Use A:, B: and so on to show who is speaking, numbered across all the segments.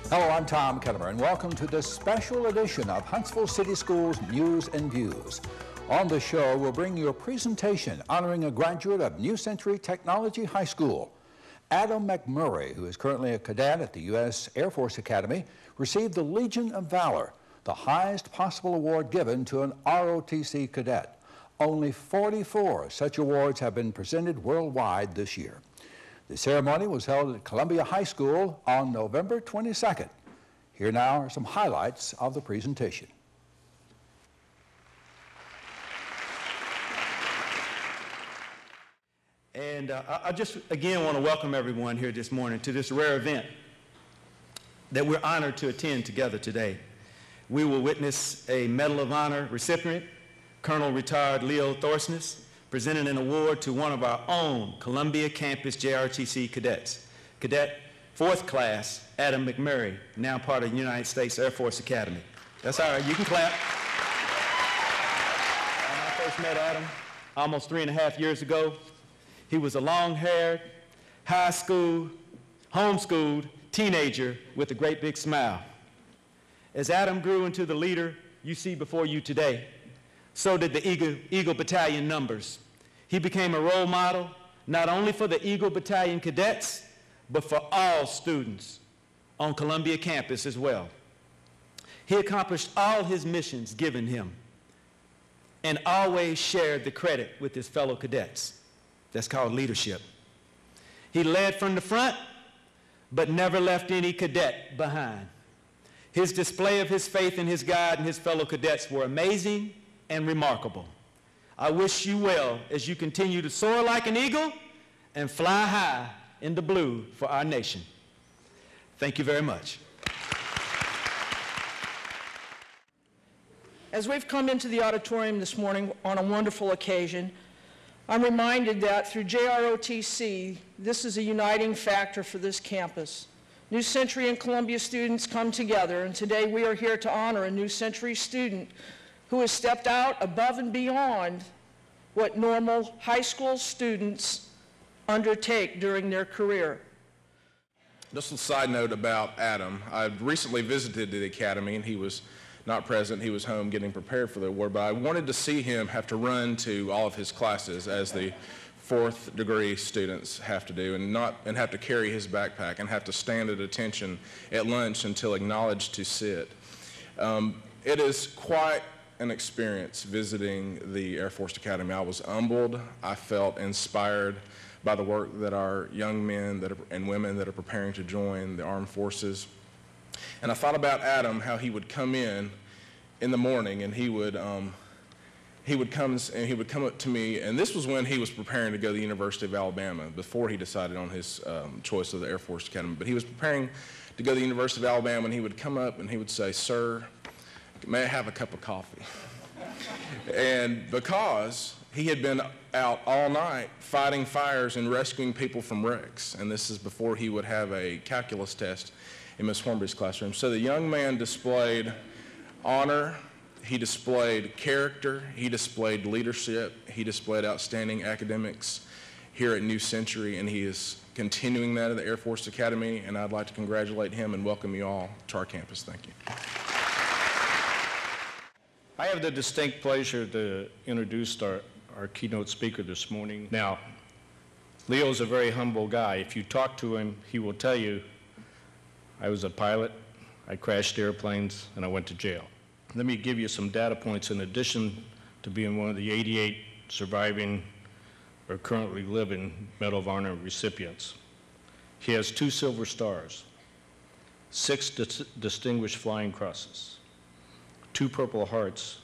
A: Hello, I'm Tom Kettemer, and welcome to this special edition of Huntsville City Schools News and Views. On the show, we'll bring you a presentation honoring a graduate of New Century Technology High School. Adam McMurray, who is currently a cadet at the U.S. Air Force Academy, received the Legion of Valor, the highest possible award given to an ROTC cadet. Only 44 such awards have been presented worldwide this year. The ceremony was held at Columbia High School on November 22nd. Here now are some highlights of the presentation.
B: And I just again want to welcome everyone here this morning to this rare event that we're honored to attend together today. We will witness a Medal of Honor recipient, Colonel Retired Leo Thorsness, presenting an award to one of our own Columbia campus JRTC cadets, Cadet 4th Class Adam McMurray, now part of the United States Air Force Academy. That's all right, you can clap. When I first met Adam, almost 3.5 years ago, he was a long-haired, high school, homeschooled teenager with a great big smile. As Adam grew into the leader you see before you today, so did the Eagle Battalion numbers. He became a role model, not only for the Eagle Battalion cadets, but for all students on Columbia campus as well. He accomplished all his missions given him and always shared the credit with his fellow cadets. That's called leadership. He led from the front, but never left any cadet behind. His display of his faith in his God and his fellow cadets were amazing and remarkable. I wish you well as you continue to soar like an eagle and fly high in the blue for our nation. Thank you very much.
C: As we've come into the auditorium this morning on a wonderful occasion, I'm reminded that through JROTC, this is a uniting factor for this campus. New Century and Columbia students come together, and today we are here to honor a New Century student who has stepped out above and beyond what normal high school students undertake during their career.
D: Just a side note about Adam. I recently visited the academy, and he was not present. He was home getting prepared for the award, but I wanted to see him have to run to all of his classes as the 4th degree students have to do, and have to carry his backpack and have to stand at attention at lunch until acknowledged to sit. It is quite an experience visiting the Air Force Academy. I was humbled. I felt inspired by the work that our young men and women that are preparing to join the armed forces. And I thought about Adam, how he would come in the morning, and he would come up to me, and this was when he was preparing to go to the University of Alabama, before he decided on his choice of the Air Force Academy. But he was preparing to go to the University of Alabama, and he would come up and he would say, "Sir, may I have a cup of coffee?" And because he had been out all night fighting fires and rescuing people from wrecks, and this is before he would have a calculus test in Ms. Hornby's classroom. So the young man displayed honor, he displayed character, he displayed leadership, he displayed outstanding academics here at New Century, and he is continuing that at the Air Force Academy, and I'd like to congratulate him and welcome you all to our campus. Thank you.
E: I have the distinct pleasure to introduce our keynote speaker this morning. Now, Leo's a very humble guy. If you talk to him, he will tell you, I was a pilot, I crashed airplanes, and I went to jail. Let me give you some data points in addition to being one of the 88 surviving or currently living Medal of Honor recipients. He has 2 Silver Stars, 6 Distinguished Flying Crosses, 2 Purple Hearts,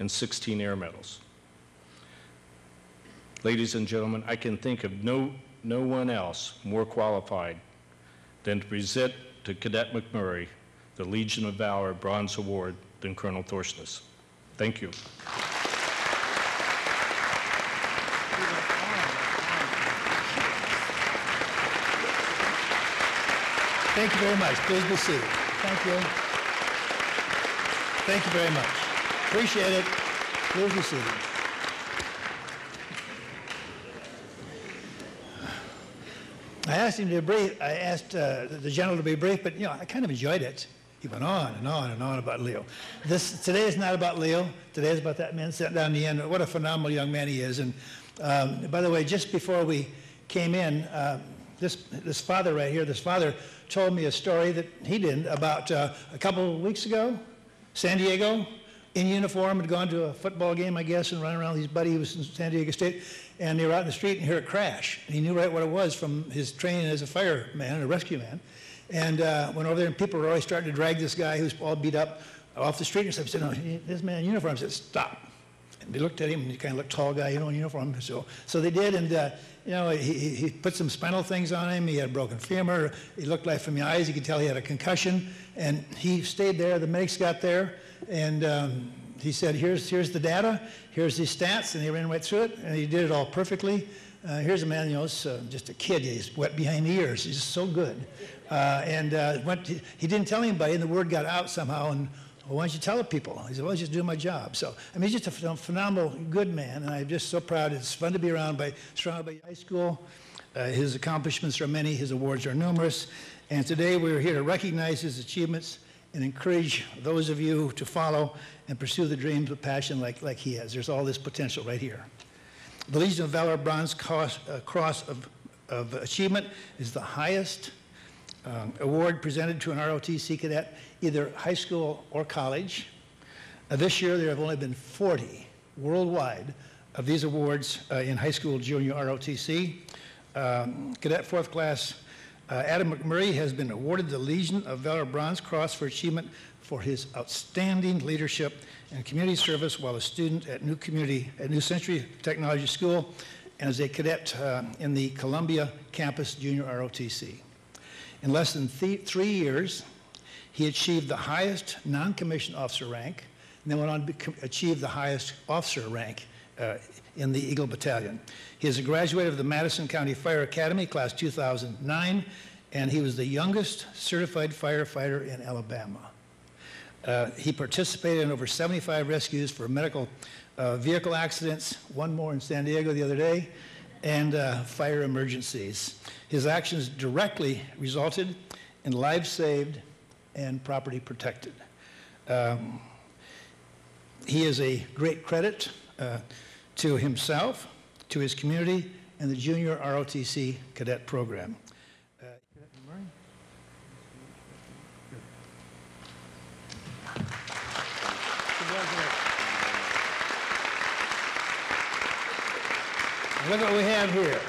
E: and 16 Air Medals. Ladies and gentlemen, I can think of no one else more qualified than to present to Cadet McMurray the Legion of Valor Bronze Award than Colonel Thorsness. Thank you.
F: Thank you very much. Please be seated. Thank you. Thank you very much. Appreciate it. Please be seated. I asked him to brief. I asked the general to be brief, but I kind of enjoyed it. He went on and on and on about Leo. Today is not about Leo. Today is about that man sitting down the end. What a phenomenal young man he is. And by the way, just before we came in, this father right here, this father told me a story that he didn't about a couple of weeks ago, San Diego, in uniform, had gone to a football game, I guess, and running around with his buddy who was in San Diego State, and they were out in the street and heard a crash. And he knew right what it was from his training as a fireman, a rescue man. And went over there, and people were alreys starting to drag this guy who's all beat up off the street. And said, no, this man in uniform said, stop. And they looked at him, and he kind of looked tall guy, in uniform. So they did, and he put some spinal things on him. He had a broken femur. He looked like from the eyes, you could tell he had a concussion. And he stayed there. The medics got there, and he said, here's the data, here's his stats, and he ran right through it, and he did it all perfectly. Here's a man, just a kid. He's wet behind the ears. He's just so good. He didn't tell anybody, and the word got out somehow, and why don't you tell the people? He said, well, I was just doing my job. So, I mean, he's just a phenomenal, good man, and I'm just so proud. It's fun to be surrounded by high school. His accomplishments are many. His awards are numerous. And today we're here to recognize his achievements and encourage those of you to follow and pursue the dreams with passion like he has. There's all this potential right here. The Legion of Valor Bronze Cross of Achievement is the highest award presented to an ROTC cadet, either high school or college. This year there have only been 40 worldwide of these awards in high school junior ROTC. Cadet 4th class Adam McMurray has been awarded the Legion of Valor Bronze Cross for achievement for his outstanding leadership and community service while a student at New Century Technology School and as a cadet in the Columbia campus junior ROTC. In less than 3 years, he achieved the highest non-commissioned officer rank and then went on to achieve the highest officer rank in the Eagle Battalion. He is a graduate of the Madison County Fire Academy, class 2009, and he was the youngest certified firefighter in Alabama. He participated in over 75 rescues for medical vehicle accidents, one more in San Diego the other day, and fire emergencies. His actions directly resulted in lives saved and property protected. He is a great credit to himself, to his community, and the junior ROTC cadet program. Cadet McMurray? Look what we have here.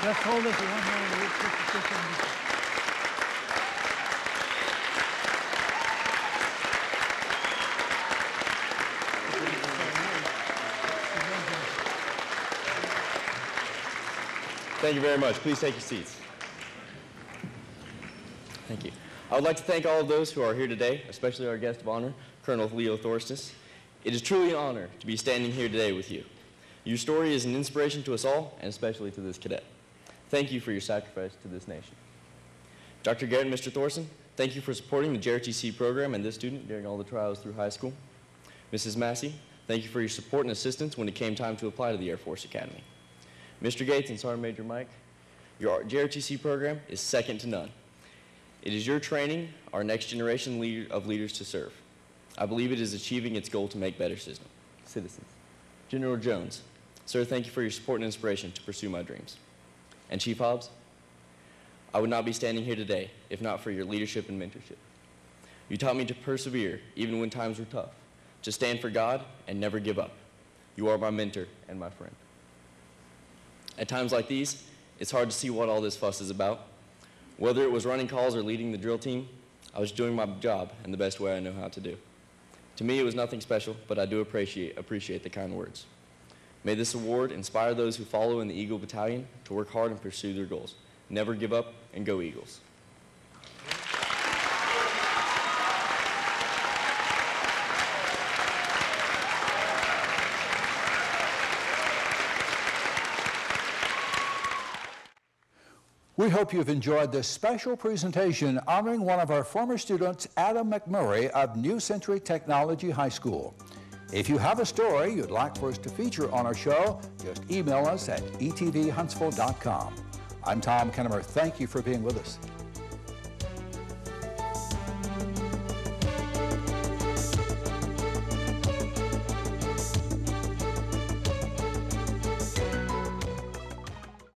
F: Let's hold this in one hand.
G: Thank you very much. Please take your seats. Thank you. I would like to thank all of those who are here today, especially our guest of honor, Colonel Leo Thorsness. It is truly an honor to be standing here today with you. Your story is an inspiration to us all, and especially to this cadet. Thank you for your sacrifice to this nation. Dr. Garrett and Mr. Thorson, thank you for supporting the JRTC program and this student during all the trials through high school. Mrs. Massey, thank you for your support and assistance when it came time to apply to the Air Force Academy. Mr. Gates and Sergeant Major Mike, your JRTC program is second to none. It is your training our next generation of leaders to serve. I believe it is achieving its goal to make better citizens. General Jones, sir, thank you for your support and inspiration to pursue my dreams. And Chief Hobbs, I would not be standing here today if not for your leadership and mentorship. You taught me to persevere even when times were tough, to stand for God and never give up. You are my mentor and my friend. At times like these, it's hard to see what all this fuss is about. Whether it was running calls or leading the drill team, I was doing my job in the best way I know how to do. To me, it was nothing special, but I do appreciate the kind words. May this award inspire those who follow in the Eagle Battalion to work hard and pursue their goals. Never give up, and go Eagles.
A: We hope you've enjoyed this special presentation honoring one of our former students, Adam McMurray of New Century Technology High School. If you have a story you'd like for us to feature on our show, just email us at etvhuntsville.com. I'm Tom Kennemer. Thank you for being with us.